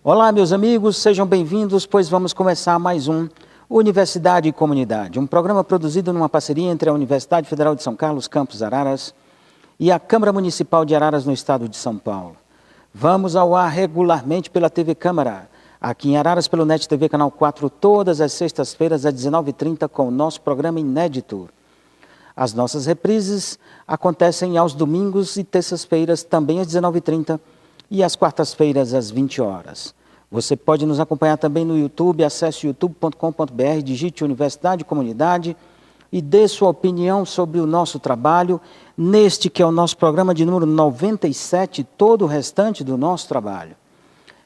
Olá, meus amigos, sejam bem-vindos, pois vamos começar mais um Universidade e Comunidade, um programa produzido numa parceria entre a Universidade Federal de São Carlos, Campus Araras, e a Câmara Municipal de Araras, no estado de São Paulo. Vamos ao ar regularmente pela TV Câmara, aqui em Araras pelo NET TV Canal 4, todas as sextas-feiras às 19h30 com o nosso programa inédito. As nossas reprises acontecem aos domingos e terças-feiras também às 19h30 e às quartas-feiras às 20 horas. Você pode nos acompanhar também no YouTube, acesse youtube.com.br, digite Universidade e Comunidade e dê sua opinião sobre o nosso trabalho, neste que é o nosso programa de número 97, todo o restante do nosso trabalho.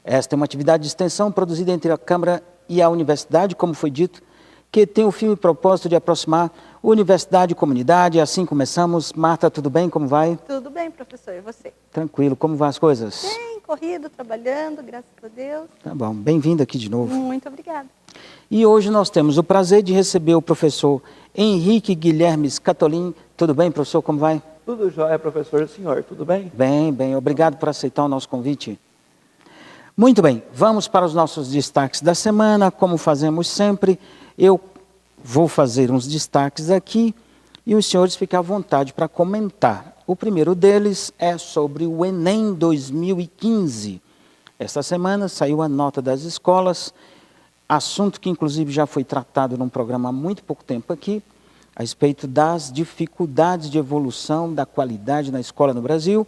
Esta é uma atividade de extensão produzida entre a Câmara e a Universidade, como foi dito, que tem o fim e propósito de aproximar Universidade e Comunidade. Assim começamos. Marta, tudo bem? Como vai? Tudo bem, professor. E você? Tranquilo. Como vão as coisas? Bem, corrido, trabalhando, graças a Deus. Tá bom. Bem-vindo aqui de novo. Muito obrigada. E hoje nós temos o prazer de receber o professor Henrique Guilherme Scatolin. Tudo bem, professor? Como vai? Tudo jóia, professor. Senhor, tudo bem? Bem, bem. Obrigado por aceitar o nosso convite. Muito bem. Vamos para os nossos destaques da semana. Como fazemos sempre, eu vou fazer uns destaques aqui e os senhores fiquem à vontade para comentar. O primeiro deles é sobre o Enem 2015. Esta semana saiu a nota das escolas, assunto que inclusive já foi tratado num programa há muito pouco tempo aqui, a respeito das dificuldades de evolução da qualidade na escola no Brasil.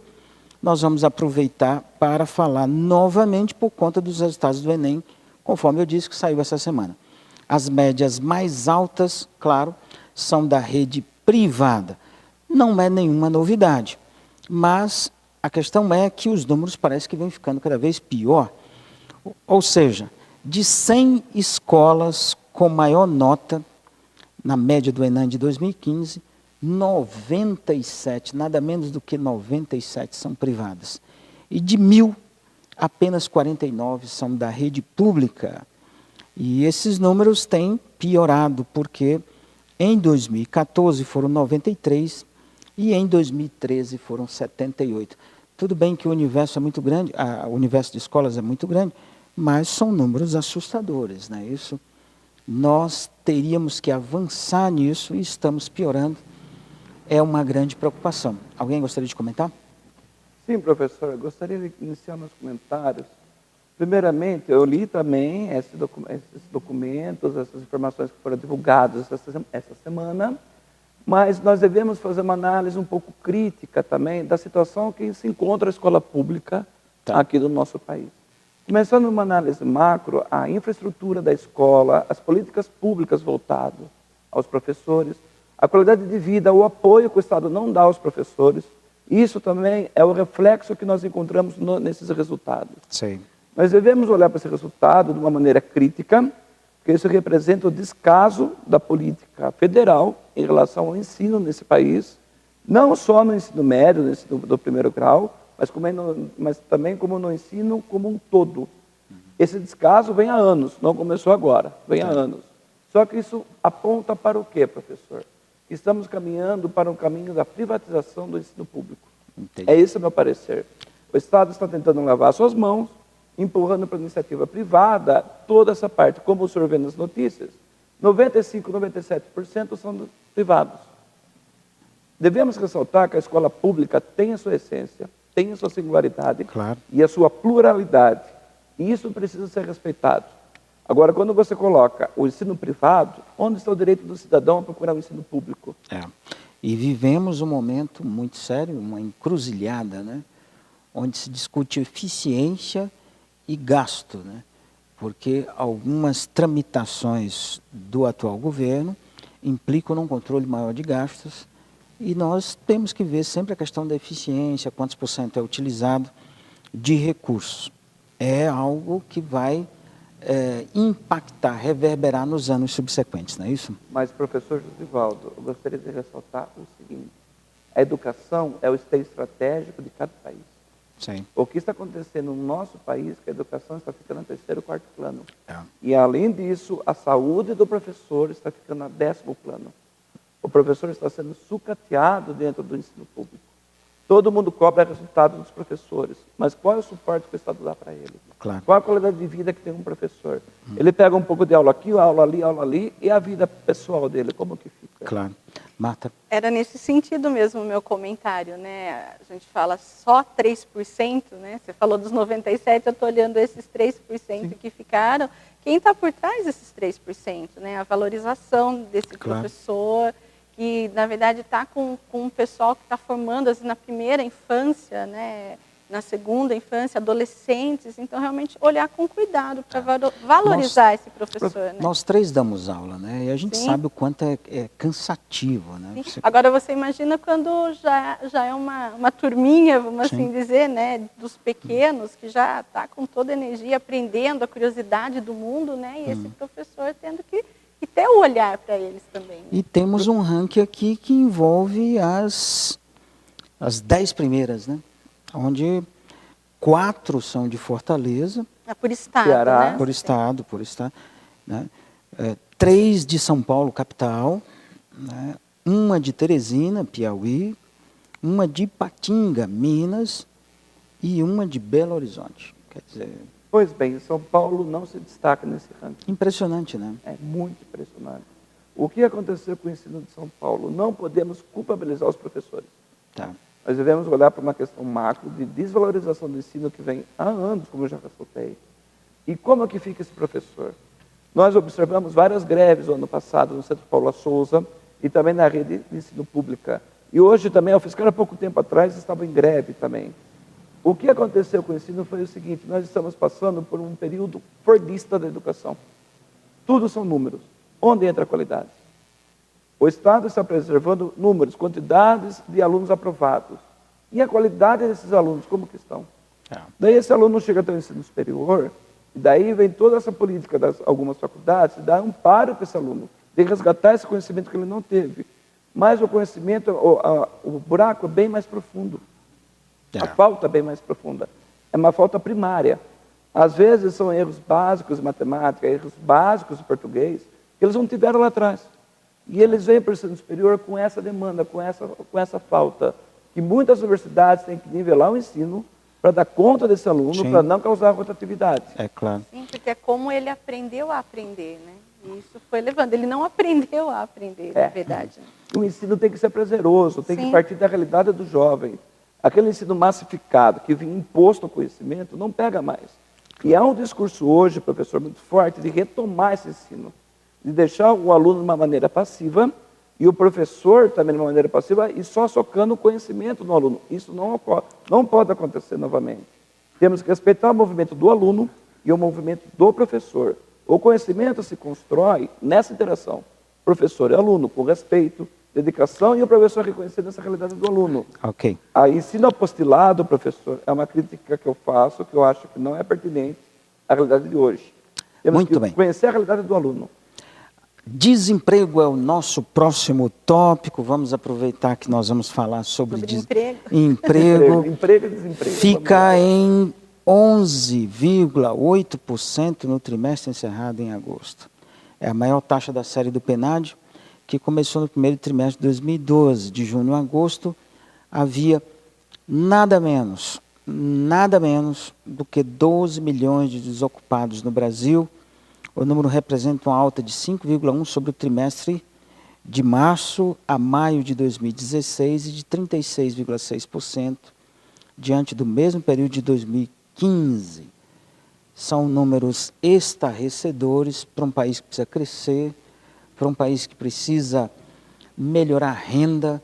Nós vamos aproveitar para falar novamente por conta dos resultados do Enem, conforme eu disse que saiu essa semana. As médias mais altas, claro, são da rede privada. Não é nenhuma novidade, mas a questão é que os números parecem que vêm ficando cada vez pior. Ou seja, de 100 escolas com maior nota, na média do Enem de 2015, 97, nada menos do que 97 são privadas. E de 1.000, apenas 49 são da rede pública. E esses números têm piorado, porque em 2014 foram 93 e em 2013 foram 78. Tudo bem que o universo é muito grande, o universo de escolas é muito grande, mas são números assustadores, não é isso? Nós teríamos que avançar nisso e estamos piorando. É uma grande preocupação. Alguém gostaria de comentar? Sim, professor. Eu gostaria de iniciar meus comentários. Primeiramente, eu li também esses documentos, essas informações que foram divulgadas essa semana, mas nós devemos fazer uma análise um pouco crítica também da situação que se encontra a escola pública aqui do nosso país. Começando uma análise macro, a infraestrutura da escola, as políticas públicas voltadas aos professores, a qualidade de vida, o apoio que o Estado não dá aos professores, isso também é o reflexo que nós encontramos nesses resultados. Sim. Nós devemos olhar para esse resultado de uma maneira crítica, porque isso representa o descaso da política federal em relação ao ensino nesse país, não só no ensino médio, no ensino do primeiro grau, mas também como no ensino como um todo. Esse descaso vem há anos, não começou agora, vem há anos. Só que isso aponta para o quê, professor? Estamos caminhando para um caminho da privatização do ensino público. Entendi. É esse o meu parecer. O Estado está tentando lavar suas mãos, empurrando para a iniciativa privada toda essa parte. Como o senhor vê nas notícias, 95%, 97% são privados. Devemos ressaltar que a escola pública tem a sua essência, tem a sua singularidade, claro, e a sua pluralidade. E isso precisa ser respeitado. Agora, quando você coloca o ensino privado, onde está o direito do cidadão a procurar o ensino público? E vivemos um momento muito sério, uma encruzilhada, né? Onde se discute eficiência e gasto, né? Porque algumas tramitações do atual governo implicam num controle maior de gastos e nós temos que ver sempre a questão da eficiência, quantos por cento é utilizado de recursos. É algo que vai impactar, reverberar nos anos subsequentes, não é isso? Mas, professor Josivaldo, eu gostaria de ressaltar o seguinte: a educação é o esteio estratégico de cada país. Sim. O que está acontecendo no nosso país, que a educação está ficando em terceiro, quarto plano. E, além disso, a saúde do professor está ficando a 10º plano. O professor está sendo sucateado dentro do ensino público. Todo mundo cobra resultado dos professores, mas qual é o suporte que o Estado dá para ele? Claro. Qual a qualidade de vida que tem um professor? Ele pega um pouco de aula aqui, aula ali, e a vida pessoal dele, como que fica? Claro. Marta? Era nesse sentido mesmo o meu comentário, né? A gente fala só 3%, né? Você falou dos 97%, eu estou olhando esses 3% que ficaram. Quem está por trás desses 3%, né? A valorização desse professor, que na verdade está com um pessoal que está formando assim, na primeira infância, né? Na segunda infância, adolescentes. Então, realmente, olhar com cuidado para valorizar esse professor. Né? Nós três damos aula, né? E a gente sabe o quanto é cansativo, né? Agora, você imagina quando já é uma turminha, vamos assim dizer, né? Dos pequenos, que já está com toda a energia, aprendendo a curiosidade do mundo, né? E esse professor tendo que ter o olhar para eles também. Né? E temos um ranking aqui que envolve as 10 primeiras, né? Onde 4 são de Fortaleza. Por estado, Ceará. né? Por estado. Né? 3 de São Paulo, capital. Né? Uma de Teresina, Piauí. Uma de Ipatinga, Minas. E uma de Belo Horizonte. Quer dizer... Pois bem, São Paulo não se destaca nesse ranking. Impressionante, né? É muito impressionante. O que aconteceu com o ensino de São Paulo? Não podemos culpabilizar os professores. Tá. Nós devemos olhar para uma questão macro de desvalorização do ensino que vem há anos, como eu já ressaltei. E como é que fica esse professor? Nós observamos várias greves no ano passado no Centro Paula Souza e também na rede de ensino pública. E hoje também, a UFSCar há pouco tempo atrás, estava em greve também. O que aconteceu com o ensino foi o seguinte: nós estamos passando por um período fordista da educação. Tudo são números. Onde entra a qualidade? O Estado está preservando números, quantidades de alunos aprovados. E a qualidade desses alunos, como que estão? Daí esse aluno chega até o ensino superior, e daí vem toda essa política das algumas faculdades, e dá um paro para esse aluno, de resgatar esse conhecimento que ele não teve. Mas o conhecimento, o buraco é bem mais profundo. A falta é bem mais profunda. É uma falta primária. Às vezes são erros básicos de matemática, erros básicos de português, que eles não tiveram lá atrás. E eles vêm para o ensino superior com essa demanda, com essa falta. E muitas universidades têm que nivelar o ensino para dar conta desse aluno, para não causar rotatividade. É claro. Sim, porque é como ele aprendeu a aprender, né? E isso foi levando. Ele não aprendeu a aprender, na verdade. Né? O ensino tem que ser prazeroso, tem que partir da realidade do jovem. Aquele ensino massificado, que vinha imposto ao conhecimento, não pega mais. E há um discurso hoje, professor, muito forte, de retomar esse ensino. De deixar o aluno de uma maneira passiva e o professor também de uma maneira passiva e só socando o conhecimento no aluno. Isso não ocorre, não pode acontecer novamente. Temos que respeitar o movimento do aluno e o movimento do professor. O conhecimento se constrói nessa interação, professor e aluno, com respeito, dedicação e o professor reconhecendo essa realidade do aluno. Ok. A ensino apostilado, professor, é uma crítica que eu faço, que eu acho que não é pertinente à realidade de hoje. Temos Muito que bem. conhecer a realidade do aluno. Desemprego é o nosso próximo tópico. Vamos aproveitar que nós vamos falar sobre emprego. Emprego e desemprego. Fica em 11,8% no trimestre encerrado em agosto. É a maior taxa da série do PNAD, que começou no primeiro trimestre de 2012. De junho a agosto, havia nada menos do que 12 milhões de desocupados no Brasil. O número representa uma alta de 5,1% sobre o trimestre de março a maio de 2016 e de 36,6% diante do mesmo período de 2015. São números estarrecedores para um país que precisa crescer, para um país que precisa melhorar a renda.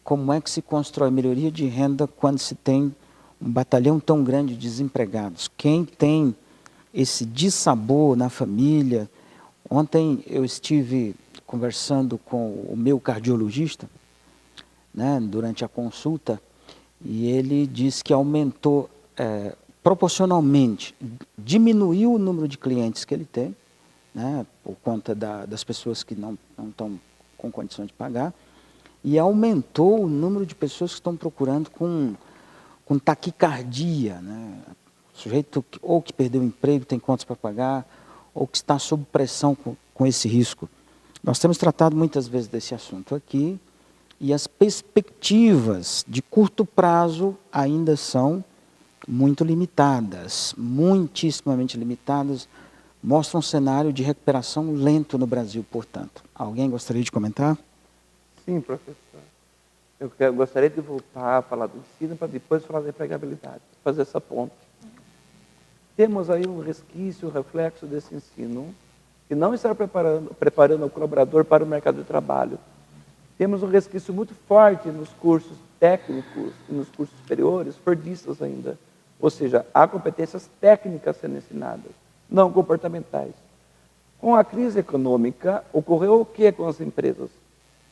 Como é que se constrói melhoria de renda quando se tem um batalhão tão grande de desempregados? Quem tem esse dissabor na família? Ontem eu estive conversando com o meu cardiologista, né, durante a consulta, e ele disse que aumentou proporcionalmente, diminuiu o número de clientes que ele tem, né, por conta das pessoas que não estão com condição de pagar, e aumentou o número de pessoas que estão procurando com taquicardia, né? O sujeito ou que perdeu o emprego, tem contas para pagar, ou que está sob pressão com esse risco. Nós temos tratado muitas vezes desse assunto aqui, e as perspectivas de curto prazo ainda são muito limitadas, muitíssimamente limitadas, mostra um cenário de recuperação lento no Brasil, portanto. Alguém gostaria de comentar? Sim, professor. Eu gostaria de voltar a falar do ensino para depois falar da empregabilidade, fazer essa ponte. Temos aí um resquício, um reflexo desse ensino, que não está preparando o colaborador para o mercado de trabalho. Temos um resquício muito forte nos cursos técnicos e nos cursos superiores, fordistas ainda. Ou seja, há competências técnicas sendo ensinadas, não comportamentais. Com a crise econômica, ocorreu o que com as empresas?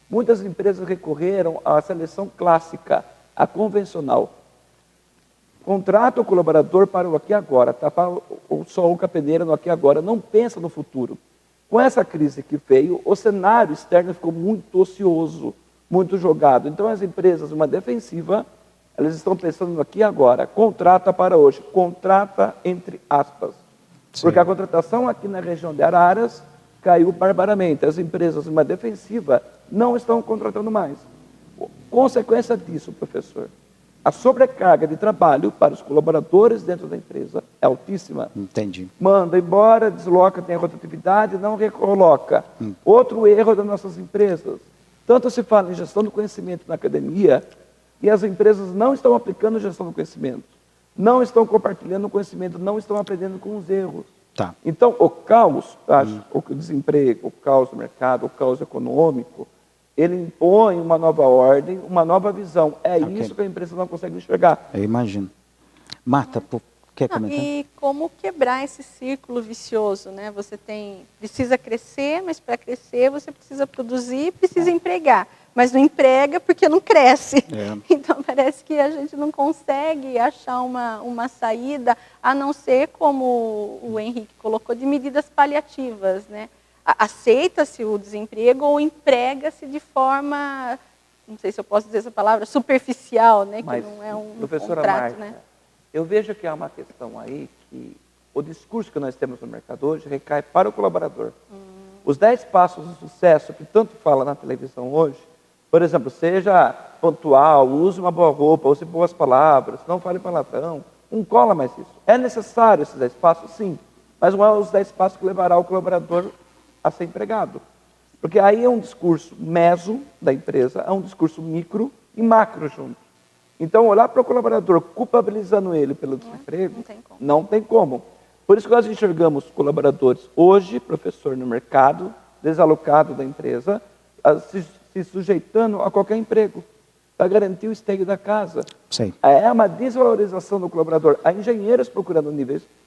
Muitas empresas recorreram à seleção clássica, a convencional. Contrata o colaborador para o aqui e agora, tapa só o capeneira no aqui e agora, não pensa no futuro. Com essa crise que veio, o cenário externo ficou muito ocioso, muito jogado. Então as empresas, uma defensiva, elas estão pensando no aqui e agora, contrata para hoje, contrata entre aspas. Sim. Porque a contratação aqui na região de Araras caiu barbaramente. As empresas, uma defensiva, não estão contratando mais. Consequência disso, professor, a sobrecarga de trabalho para os colaboradores dentro da empresa é altíssima. Entendi. Manda embora, desloca, tem a rotatividade, não recoloca. Outro erro das nossas empresas. Tanto se fala em gestão do conhecimento na academia, e as empresas não estão aplicando gestão do conhecimento. Não estão compartilhando o conhecimento, não estão aprendendo com os erros. Tá. Então, o caos, o desemprego, o caos do mercado, o caos econômico, ele impõe uma nova ordem, uma nova visão. É isso que a empresa não consegue enxergar. Eu imagino. Marta, quer comentar? E como quebrar esse círculo vicioso, né? Você precisa crescer, mas para crescer você precisa produzir, precisa empregar. Mas não emprega porque não cresce. Então parece que a gente não consegue achar uma saída, a não ser, como o Henrique colocou, de medidas paliativas, né? Aceita-se o desemprego ou emprega-se de forma, não sei se eu posso dizer essa palavra, superficial, né? Mas, que não é um professora contrato, Marta, né? Eu vejo que há uma questão aí que o discurso que nós temos no mercado hoje recai para o colaborador. Os 10 passos do sucesso que tanto fala na televisão hoje, por exemplo, seja pontual, use uma boa roupa, use boas palavras, não fale palavrão, não cola mais isso. É necessário esses 10 passos? Sim, mas não é os 10 passos que levará o colaborador a ser empregado. Porque aí é um discurso meso da empresa, é um discurso micro e macro junto. Então, olhar para o colaborador culpabilizando ele pelo desemprego, não tem como. Por isso que nós enxergamos colaboradores hoje, professor, no mercado, desalocado da empresa, se sujeitando a qualquer emprego, para garantir o esteio da casa. Sim. É uma desvalorização do colaborador. Há engenheiros procurando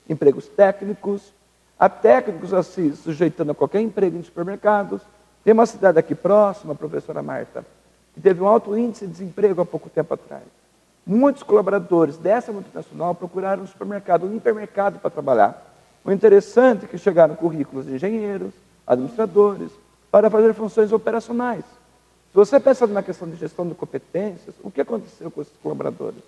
empregos técnicos, há técnicos se sujeitando a qualquer emprego em supermercados. Tem uma cidade aqui próxima, professora Marta, que teve um alto índice de desemprego há pouco tempo atrás. Muitos colaboradores dessa multinacional procuraram um supermercado, um hipermercado para trabalhar. O interessante é que chegaram currículos de engenheiros, administradores, para fazer funções operacionais. Se você pensar na questão de gestão de competências, o que aconteceu com esses colaboradores?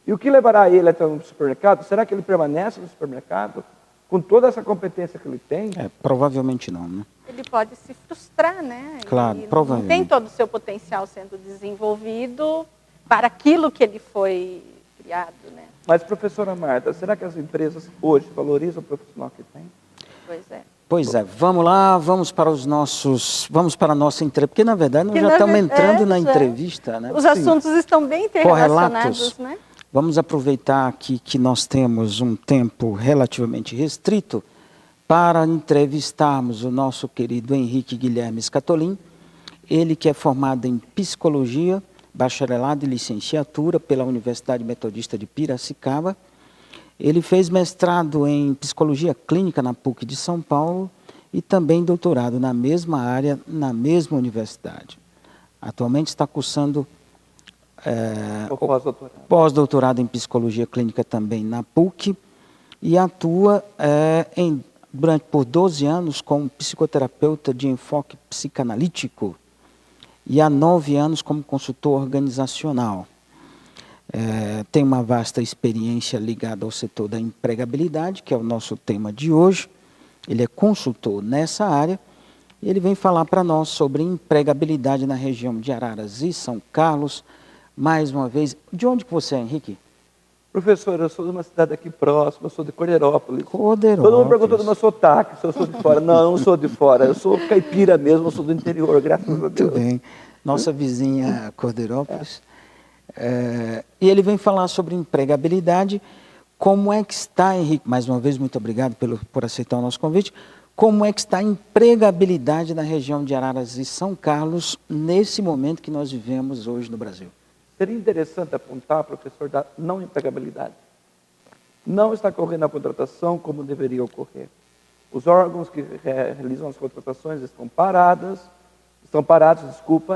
E o que levará ele até um supermercado? Será que ele permanece no supermercado com toda essa competência que ele tem? Provavelmente não, né? Ele pode se frustrar, né? Claro, ele provavelmente. Não tem todo o seu potencial sendo desenvolvido para aquilo que ele foi criado, né? Mas, professora Marta, será que as empresas hoje valorizam o profissional que tem? Pois é. Pois é, vamos lá, vamos para a nossa entrevista, porque na verdade nós já estamos entrando na entrevista, né? Os assuntos estão bem interrelacionados, né? Vamos aproveitar aqui que nós temos um tempo relativamente restrito para entrevistarmos o nosso querido Henrique Guilherme Scatolin, ele que é formado em Psicologia, bacharelado e licenciatura pela Universidade Metodista de Piracicaba. Ele fez mestrado em Psicologia Clínica na PUC de São Paulo e também doutorado na mesma área, na mesma universidade. Atualmente está cursando pós-doutorado em Psicologia Clínica também na PUC e atua por 12 anos como psicoterapeuta de enfoque psicanalítico e há 9 anos como consultor organizacional. Tem uma vasta experiência ligada ao setor da empregabilidade, que é o nosso tema de hoje. Ele é consultor nessa área E ele vem falar para nós sobre empregabilidade na região de Araras e São Carlos. Mais uma vez, de onde que você é, Henrique? Professor, eu sou de uma cidade aqui próxima, eu sou de Cordeirópolis. Cordeirópolis. Todo mundo perguntou do meu sotaque, se eu sou de fora. Não, eu não sou de fora, eu sou caipira mesmo, eu sou do interior, graças a Deus. Muito bem. Nossa vizinha Cordeirópolis. E ele vem falar sobre empregabilidade. Como é que está, Henrique? Mais uma vez, muito obrigado por aceitar o nosso convite. Como é que está a empregabilidade na região de Araras e São Carlos nesse momento que nós vivemos hoje no Brasil? Seria interessante apontar, professor, da não empregabilidade. Não está ocorrendo a contratação como deveria ocorrer. Os órgãos que realizam as contratações estão parados,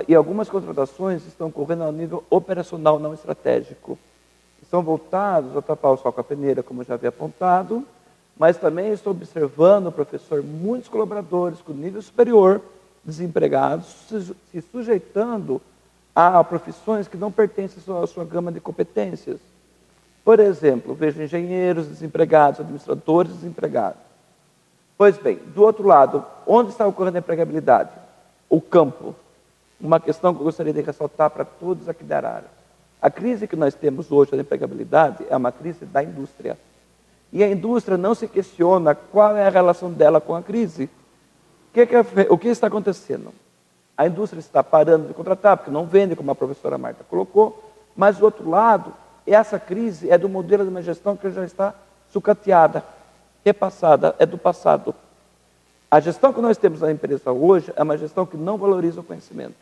e algumas contratações estão ocorrendo ao nível operacional, não estratégico. Estão voltados a tapar o sol com a peneira, como eu já havia apontado, mas também estou observando, professor, muitos colaboradores com nível superior, desempregados, se sujeitando a profissões que não pertencem à sua gama de competências. Por exemplo, vejo engenheiros desempregados, administradores desempregados. Pois bem, do outro lado, onde está ocorrendo a empregabilidade? O campo. Uma questão que eu gostaria de ressaltar para todos aqui da Arara. A crise que nós temos hoje da empregabilidade é uma crise da indústria. E a indústria não se questiona qual é a relação dela com a crise. O que está acontecendo? A indústria está parando de contratar, porque não vende, como a professora Marta colocou, mas, do outro lado, essa crise é do modelo de uma gestão que já está sucateada, repassada, é do passado. A gestão que nós temos na empresa hoje é uma gestão que não valoriza o conhecimento.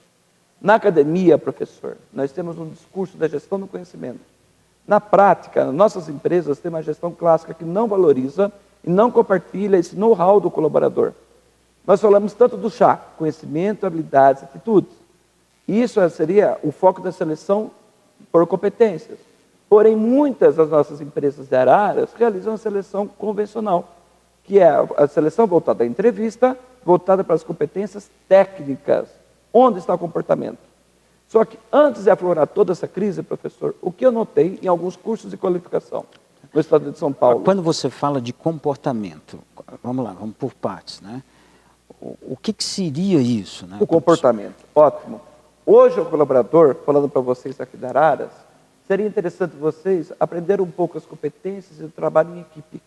Na academia, professor, nós temos um discurso da gestão do conhecimento. Na prática, nossas empresas têm uma gestão clássica que não valoriza e não compartilha esse know-how do colaborador. Nós falamos tanto do chá, conhecimento, habilidades, atitudes. Isso seria o foco da seleção por competências. Porém, muitas das nossas empresas de Araras realizam a seleção convencional, que é a seleção voltada à entrevista, voltada para as competências técnicas. Onde está o comportamento? Só que antes de aflorar toda essa crise, professor, o que eu notei em alguns cursos de qualificação no estado de São Paulo... Quando você fala de comportamento, vamos lá, vamos por partes, né? O que seria isso? Né? O comportamento, ótimo. Hoje o colaborador, falando para vocês aqui da Araras, seria interessante vocês aprenderem um pouco as competências e o trabalho em equipe.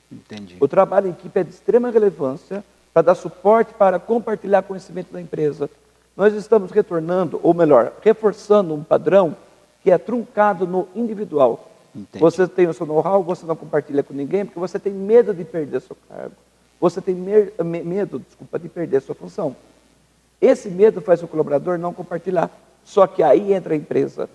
Entendi. O trabalho em equipe é de extrema relevância para dar suporte para compartilhar conhecimento da empresa. Nós estamos retornando, ou melhor, reforçando um padrão que é truncado no individual. Entendi. Você tem o seu know-how, você não compartilha com ninguém, porque você tem medo de perder seu cargo. Você tem medo, de perder sua função. Esse medo faz o colaborador não compartilhar. Só que aí entra a empresa.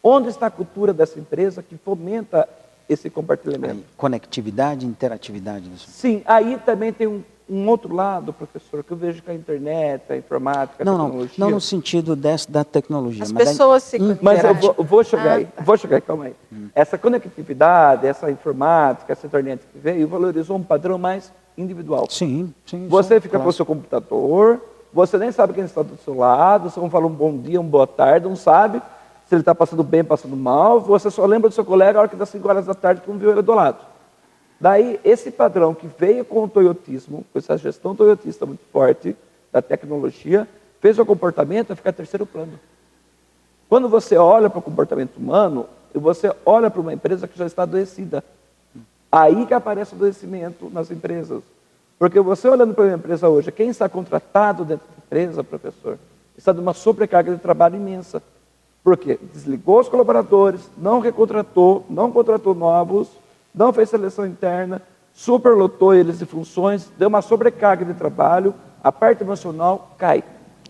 Onde está a cultura dessa empresa que fomenta esse compartilhamento? Aí, conectividade, interatividade. Sim, aí também tem um outro lado, professor, que eu vejo que a internet, a informática, a tecnologia... Não no sentido da tecnologia. As pessoas se Mas eu vou chegar aí, calma aí. Essa conectividade, essa informática, essa internet que veio, valorizou um padrão mais individual. Sim. Você fica com o seu computador, você nem sabe quem está do seu lado, você não fala um bom dia, uma boa tarde, não sabe se ele está passando bem, passando mal, você só lembra do seu colega a hora que dá 5 horas da tarde que não viu ele do lado. Daí, esse padrão que veio com o toyotismo, com essa gestão toyotista muito forte da tecnologia, fez o comportamento ficar terceiro plano. Quando você olha para o comportamento humano, e você olha para uma empresa que já está adoecida, aí que aparece o adoecimento nas empresas. Porque você olhando para uma empresa hoje, quem está contratado dentro da empresa, professor, está numa sobrecarga de trabalho imensa. Por quê? Desligou os colaboradores, não recontratou, não contratou novos, não fez seleção interna, superlotou eles de funções, deu uma sobrecarga de trabalho, a parte emocional cai.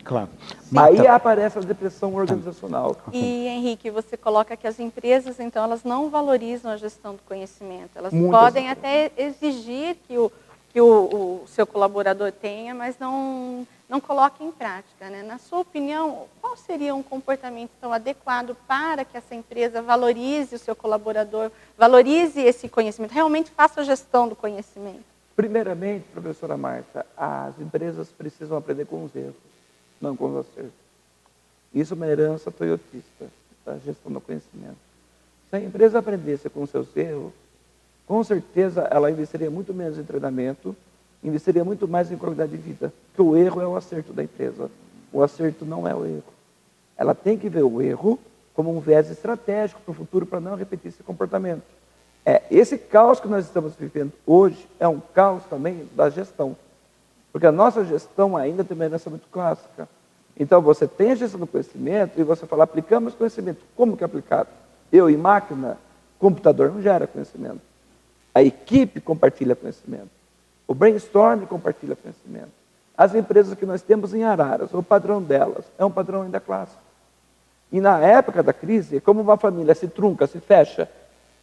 Claro. Aí aparece a depressão organizacional. E, Henrique, você coloca que as empresas, então, elas não valorizam a gestão do conhecimento. Elas Muitas podem até exigir que o seu colaborador tenha, mas não coloca em prática, né? Na sua opinião, qual seria um comportamento tão adequado para que essa empresa valorize o seu colaborador, valorize esse conhecimento, realmente faça a gestão do conhecimento? Primeiramente, professora Marta, as empresas precisam aprender com os erros, não com os acertos. Isso é uma herança toyotista, da gestão do conhecimento. Se a empresa aprendesse com os seus erros, com certeza ela investiria muito menos em treinamento investiria muito mais em qualidade de vida, porque o erro é o acerto da empresa. O acerto não é o erro. Ela tem que ver o erro como um viés estratégico para o futuro, para não repetir esse comportamento. Esse caos que nós estamos vivendo hoje é um caos também da gestão, porque a nossa gestão ainda tem uma herança muito clássica. Então, você tem a gestão do conhecimento e você fala, aplicamos conhecimento. Como que é aplicado? Eu e máquina, computador não gera conhecimento. A equipe compartilha conhecimento. O brainstorm compartilha conhecimento. As empresas que nós temos em Araras, o padrão delas é um padrão ainda clássico. E na época da crise, como uma família se trunca, se fecha,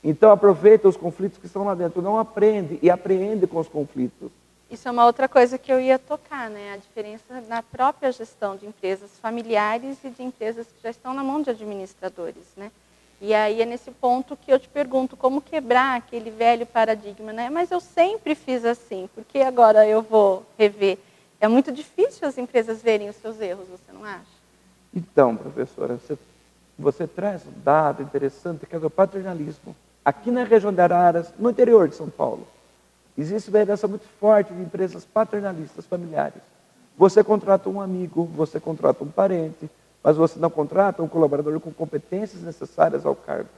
então aproveita os conflitos que estão lá dentro, não aprende e apreende com os conflitos. Isso é uma outra coisa que eu ia tocar, né? A diferença na própria gestão de empresas familiares e de empresas que já estão na mão de administradores, né? E aí é nesse ponto que eu te pergunto, como quebrar aquele velho paradigma, né? Mas eu sempre fiz assim, por que agora eu vou rever? É muito difícil as empresas verem os seus erros, você não acha? Então, professora, você traz um dado interessante que é do paternalismo. Aqui na região de Araras, no interior de São Paulo, existe uma herança muito forte de empresas paternalistas familiares. Você contrata um amigo, você contrata um parente, mas você não contrata um colaborador com competências necessárias ao cargo.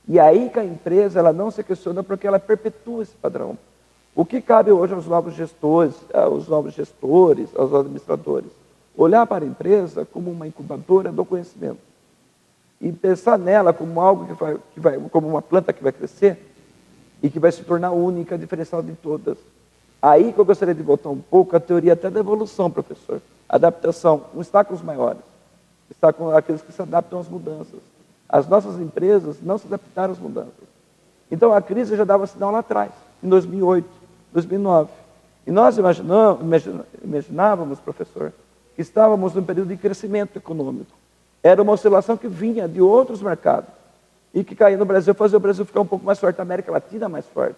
E aí que a empresa ela não se questiona porque ela perpetua esse padrão. O que cabe hoje aos novos gestores, aos administradores? Olhar para a empresa como uma incubadora do conhecimento. E pensar nela como algo como uma planta que vai crescer e que vai se tornar única, diferencial de todas. Aí que eu gostaria de voltar um pouco à teoria até da evolução, professor. Adaptação, não está com os maiores, está com aqueles que se adaptam às mudanças. As nossas empresas não se adaptaram às mudanças. Então a crise já dava sinal lá atrás, em 2008, 2009. E nós imaginávamos, professor, que estávamos num período de crescimento econômico. Era uma oscilação que vinha de outros mercados e que caía no Brasil, fazia o Brasil ficar um pouco mais forte, a América Latina mais forte.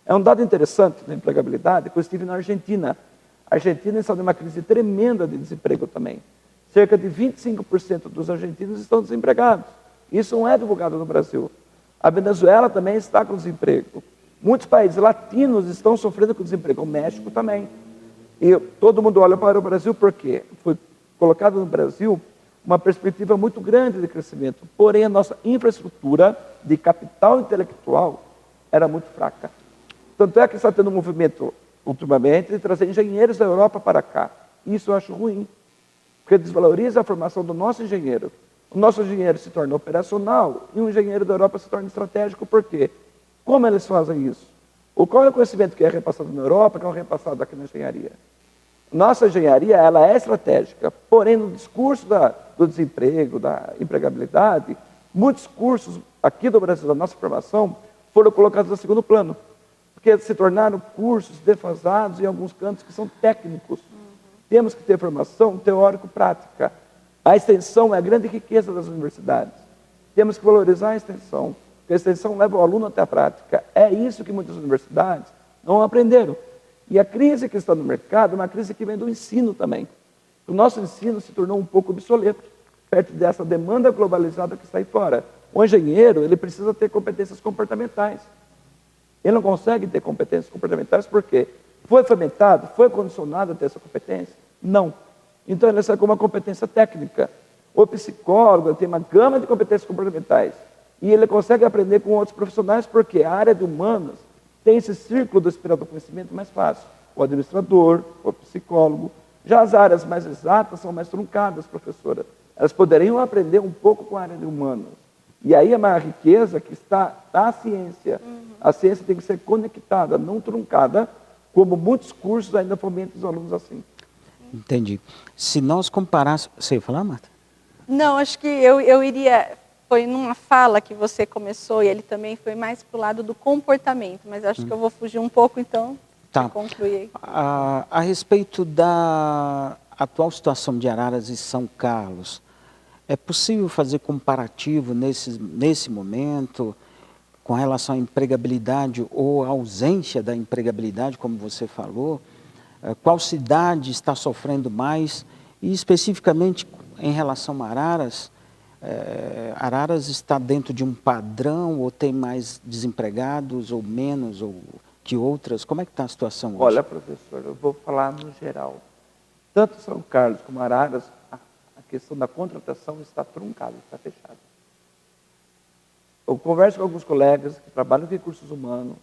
É um dado interessante da empregabilidade, que eu estive na Argentina. A Argentina está numa crise tremenda de desemprego também. Cerca de 25% dos argentinos estão desempregados. Isso não é divulgado no Brasil. A Venezuela também está com desemprego. Muitos países latinos estão sofrendo com desemprego. O México também. E todo mundo olha para o Brasil porque foi colocado no Brasil uma perspectiva muito grande de crescimento. Porém, a nossa infraestrutura de capital intelectual era muito fraca. Tanto é que está tendo um movimento, ultimamente, de trazer engenheiros da Europa para cá. Isso eu acho ruim, porque desvaloriza a formação do nosso engenheiro. O nosso engenheiro se torna operacional e o engenheiro da Europa se torna estratégico. Por quê? Como eles fazem isso? Qual é o conhecimento que é repassado na Europa, que é repassado aqui na engenharia? Nossa engenharia ela é estratégica, porém no discurso do desemprego, da empregabilidade, muitos cursos aqui do Brasil, da nossa formação, foram colocados a segundo plano, porque se tornaram cursos defasados em alguns cantos que são técnicos. Temos que ter formação teórico-prática. A extensão é a grande riqueza das universidades. Temos que valorizar a extensão, porque a extensão leva o aluno até a prática. É isso que muitas universidades não aprenderam. E a crise que está no mercado é uma crise que vem do ensino também. O nosso ensino se tornou um pouco obsoleto, perto dessa demanda globalizada que está aí fora. O engenheiro, ele precisa ter competências comportamentais. Ele não consegue ter competências comportamentais porque foi fomentado, foi condicionado a ter essa competência? Não. Então ele sai com uma competência técnica. O psicólogo tem uma gama de competências comportamentais. E ele consegue aprender com outros profissionais porque a área de humanas tem esse círculo do espiral do conhecimento mais fácil. O administrador, o psicólogo. Já as áreas mais exatas são mais truncadas, professora. Elas poderiam aprender um pouco com a área de humanas. E aí é uma riqueza que está na ciência. A ciência tem que ser conectada, não truncada, como muitos cursos ainda fomentam os alunos assim. Entendi. Se nós comparássemos... Você ia falar, Marta? Não, acho que eu iria... Foi numa fala que você começou e ele também foi mais para o lado do comportamento, mas acho que eu vou fugir um pouco, então, para concluir. A respeito da atual situação de Araras e São Carlos, é possível fazer comparativo nesse momento com relação à empregabilidade ou ausência da empregabilidade, como você falou? Qual cidade está sofrendo mais? E especificamente em relação a Araras, Araras está dentro de um padrão ou tem mais desempregados ou menos? que outras? Como é que está a situação hoje? Olha, professor, eu vou falar no geral. Tanto São Carlos como Araras, a questão da contratação está truncada, está fechada. Eu converso com alguns colegas que trabalham em recursos humanos,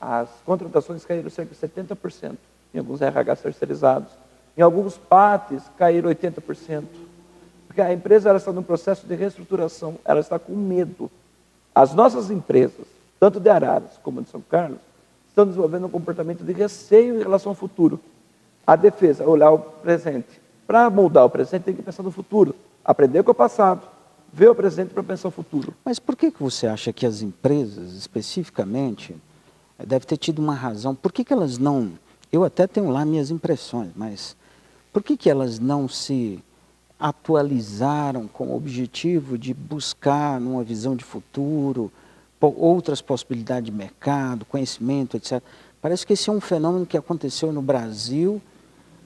as contratações caíram cerca de 70%, em alguns RH terceirizados, em alguns PATs caíram 80%, porque a empresa ela está num processo de reestruturação, ela está com medo. As nossas empresas, tanto de Araras como de São Carlos, estão desenvolvendo um comportamento de receio em relação ao futuro. A defesa, olhar o presente. Para moldar o presente, tem que pensar no futuro. Aprender com o passado, ver o presente para pensar no futuro. Mas por que você acha que as empresas, especificamente, deve ter tido uma razão? Por que elas não... Eu até tenho lá minhas impressões, mas por que elas não se atualizaram com o objetivo de buscar, numa visão de futuro, outras possibilidades de mercado, conhecimento, etc. Parece que esse é um fenômeno que aconteceu no Brasil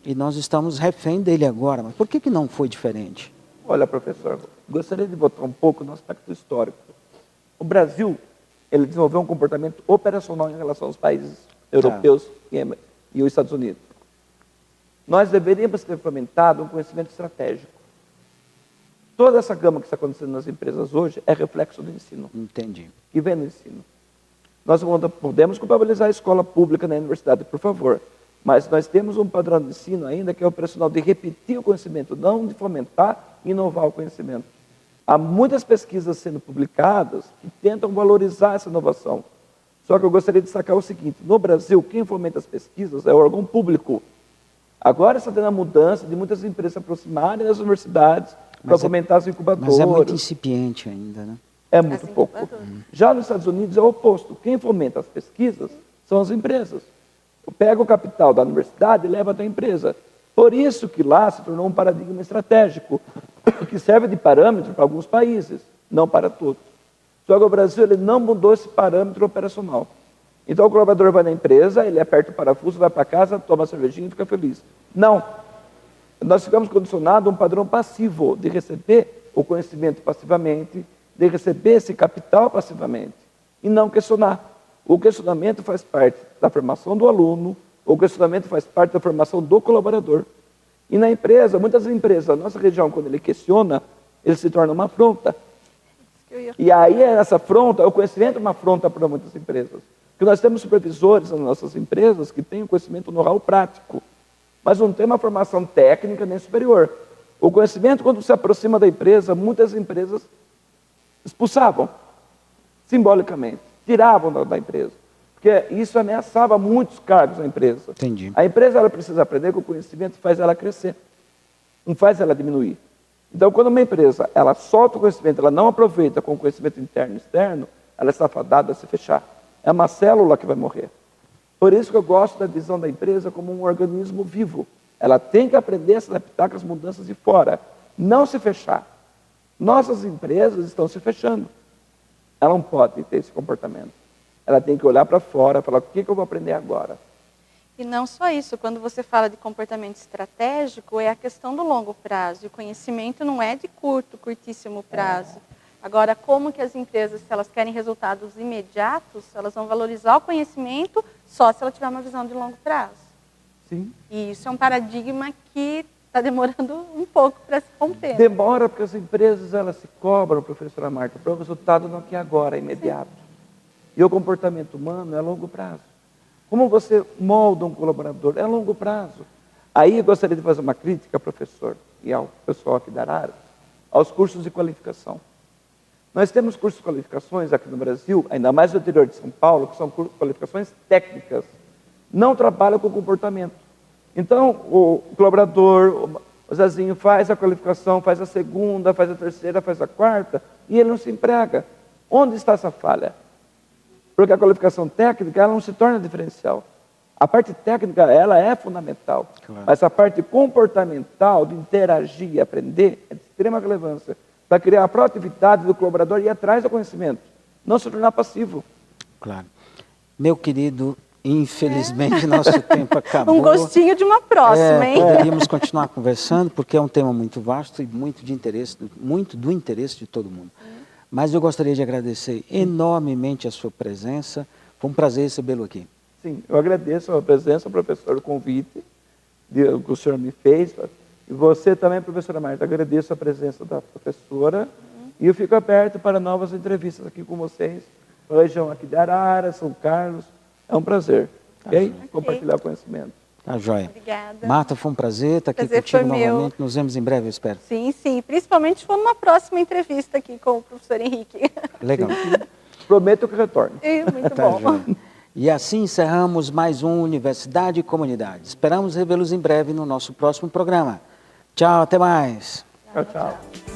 e nós estamos refém dele agora. Mas por que não foi diferente? Olha, professor, gostaria de botar um pouco no aspecto histórico. O Brasil, ele desenvolveu um comportamento operacional em relação aos países europeus e os Estados Unidos. Nós deveríamos ter fomentado um conhecimento estratégico. Toda essa gama que está acontecendo nas empresas hoje é reflexo do ensino. Entendi. Que vem no ensino. Nós podemos culpabilizar a escola pública na universidade, por favor, mas nós temos um padrão de ensino ainda que é operacional de repetir o conhecimento, não de fomentar e inovar o conhecimento. Há muitas pesquisas sendo publicadas que tentam valorizar essa inovação. Só que eu gostaria de destacar o seguinte, no Brasil, quem fomenta as pesquisas é o órgão público. Agora está tendo a mudança de muitas empresas se aproximarem das universidades para fomentar as incubadoras. Mas é muito incipiente ainda, né? É muito pouco. Já nos Estados Unidos é o oposto. Quem fomenta as pesquisas são as empresas. Pega o capital da universidade e leva até a empresa. Por isso que lá se tornou um paradigma estratégico, que serve de parâmetro para alguns países, não para todos. Só que o Brasil ele não mudou esse parâmetro operacional. Então o colaborador vai na empresa, ele aperta o parafuso, vai para casa, toma uma cervejinha e fica feliz. Não. Nós ficamos condicionados a um padrão passivo, de receber o conhecimento passivamente, de receber esse capital passivamente, e não questionar. O questionamento faz parte da formação do aluno, o questionamento faz parte da formação do colaborador. E na empresa, muitas empresas, na nossa região, quando ele questiona, ele se torna uma afronta. E aí, essa afronta, o conhecimento é uma afronta para muitas empresas. Porque nós temos supervisores nas nossas empresas que têm o conhecimento know-how prático, mas não tem uma formação técnica nem superior. O conhecimento, quando se aproxima da empresa, muitas empresas expulsavam, simbolicamente, tiravam da empresa. Porque isso ameaçava muitos cargos da empresa. Entendi. A empresa ela precisa aprender que o conhecimento faz ela crescer, não faz ela diminuir. Então, quando uma empresa ela solta o conhecimento, ela não aproveita com o conhecimento interno e externo, ela está fadada a se fechar. É uma célula que vai morrer. Por isso que eu gosto da visão da empresa como um organismo vivo. Ela tem que aprender a se adaptar com as mudanças de fora, não se fechar. Nossas empresas estão se fechando. Ela não pode ter esse comportamento. Ela tem que olhar para fora e falar, o que eu vou aprender agora? E não só isso, quando você fala de comportamento estratégico, é a questão do longo prazo. E o conhecimento não é de curtíssimo prazo. Agora, como que as empresas, se elas querem resultados imediatos, elas vão valorizar o conhecimento só se ela tiver uma visão de longo prazo. Sim. E isso é um paradigma que está demorando um pouco para se romper. Demora porque as empresas elas se cobram, professora Marta, para o resultado não aqui agora, é imediato. Sim. E o comportamento humano é a longo prazo. Como você molda um colaborador? É a longo prazo. Aí eu gostaria de fazer uma crítica, professor, e ao pessoal aqui da área, aos cursos de qualificação. Nós temos cursos de qualificações aqui no Brasil, ainda mais no interior de São Paulo, que são qualificações técnicas. Não trabalham com comportamento. Então, o colaborador, o Zezinho, faz a qualificação, faz a segunda, faz a terceira, faz a quarta, e ele não se emprega. Onde está essa falha? Porque a qualificação técnica ela não se torna diferencial. A parte técnica ela é fundamental, claro. Mas a parte comportamental, de interagir e aprender, é de extrema relevância para criar a proatividade do colaborador e ir atrás do conhecimento, não se tornar passivo. Claro. Meu querido, infelizmente nosso tempo acabou. Um gostinho de uma próxima, hein? Poderíamos continuar conversando, porque é um tema muito vasto e muito de interesse, muito do interesse de todo mundo. Mas eu gostaria de agradecer enormemente a sua presença. Foi um prazer recebê-lo aqui. Sim, eu agradeço a presença, professor, o convite que o senhor me fez. E você também, professora Marta, agradeço a presença da professora. E eu fico aberto para novas entrevistas aqui com vocês. Na região aqui de Arara, São Carlos. É um prazer. Ok? Compartilhar conhecimento. Tá joia. Obrigada. Marta, foi um prazer estar aqui Prazer contigo foi meu. novamente. Nos vemos em breve, eu espero. Sim, sim. Principalmente se for numa próxima entrevista aqui com o professor Henrique. Legal. Prometo que retorne. Muito Tá bom. joia. E assim encerramos mais um Universidade e Comunidade. Esperamos revê-los em breve no nosso próximo programa. Tchau, até mais. Tchau, tchau.